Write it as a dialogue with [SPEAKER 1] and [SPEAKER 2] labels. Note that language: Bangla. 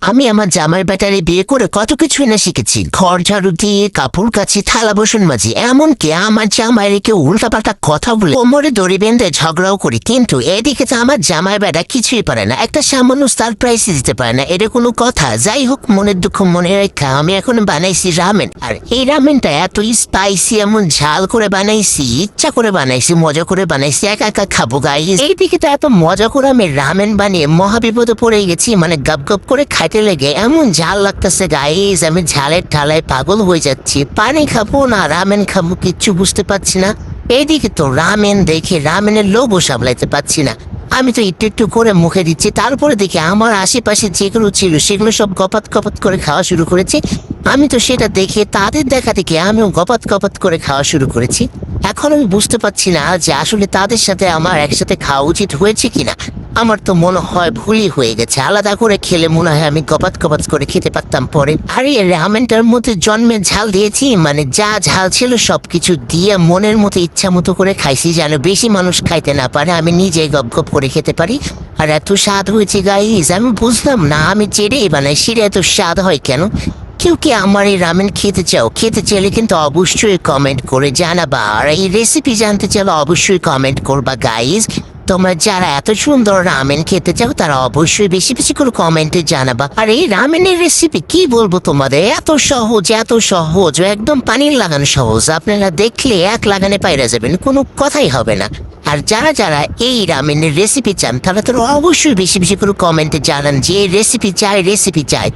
[SPEAKER 1] আমি আমার জামাই বেটারে বিয়ে করে কত কিছু না শিখেছি। ঘর ঝাড়ু দিয়ে, কাপড় কাচি, থালা বাসন মাজি, এমনকি আমার জামাইরে কেউ উল্টাপাল্টা কথা বলে কোমরে দড়ি বেঁধে ঝগড়াও করি। কিন্তু এদিকে তো আমার জামাই বেটা কিছুই পারে না, একটা সামান্য সারপ্রাইজ দিতে পারে না। এটা কোনো কথা? যাই হোক, মনের দুঃখ মনে রেখা আমি এখন বানাইছি রামেন। আর এই রামেনটা এত স্পাইসি, এমন ঝাল করে বানাইছি, ইচ্ছা করে বানাইছি, মজা করে বানাইছি, একা একা খাবো গাইস। এইদিকে তো এত মজা করে আমি রামেন বানিয়ে মহাবিপদে পড়ে গেছি, মানে গপ গপ করে খাইতে লেগে এমন ঝাল লাগতেছে গাইস, আমি ঝালের ঠালায় পাগল হয়ে যাচ্ছি। পানি খাবো না রামেন খাবো কিচ্ছু বুঝতে পারছি না। এইদিকে তো রামেন দেখে রামেনের লোভও সামলাইতে পারছি না। আমি তো একটু একটু করে মুখে দিচ্ছি, তারপরে দেখি আমার আশেপাশে যেগুলো ছিল সেগুলো সব গপাত গপাত করে খাওয়া শুরু করেছে। আমি তো সেটা দেখে তাদের দেখা দেখে আমিও গপাত গপাত করে খাওয়া শুরু করেছি। এখন আমি বুঝতে পারছি না যে আসলে তাদের সাথে আমার একসাথে খাওয়া উচিত হয়েছে কিনা। আমার তো মনে হয় ভুলই হয়ে গেছে, আলাদা করে খেলে মনে হয় আমি গপাত গপাত করে খেতে পারতাম পরে। আর এই রামেনটার মধ্যে জন্মের ঝাল দিয়েছি, মানে যা ঝাল ছিল সবকিছু দিয়ে মনের মতো ইচ্ছা মতো করে খাইছি, যেন বেশি মানুষ খাইতে না পারে, আমি নিজে গপ গপ করে খেতে পারি। আর এত স্বাদ হয়েছে গাইস, আমি বুঝলাম না আমি চেড়েই বানাই সেটা এত স্বাদ হয় কেন। কেউ কি আমার এই রামেন খেতে চাও? খেতে চাইলে কিন্তু অবশ্যই কমেন্ট করে জানাবা, আর এই রেসিপি জানতে চাইলে অবশ্যই কমেন্ট করবা গাইস। তোমরা যারা এত সুন্দর রামেন খেতে চাও তারা অবশ্যই বেশি বেশি করে কমেন্টে জানাবা। আর এই রামেনের রেসিপি কি বলবো তোমাদের, এত সহজ, এত সহজ, একদম পানির লাগানো সহজ। আপনারা দেখলে এক লাগানে পাইরা যাবেন, কোনো কথাই হবে না। আর যারা যারা এই রামেনের রেসিপি চান তারা তো অবশ্যই বেশি বেশি করে কমেন্টে জানান যে রেসিপি চাই, রেসিপি চাই।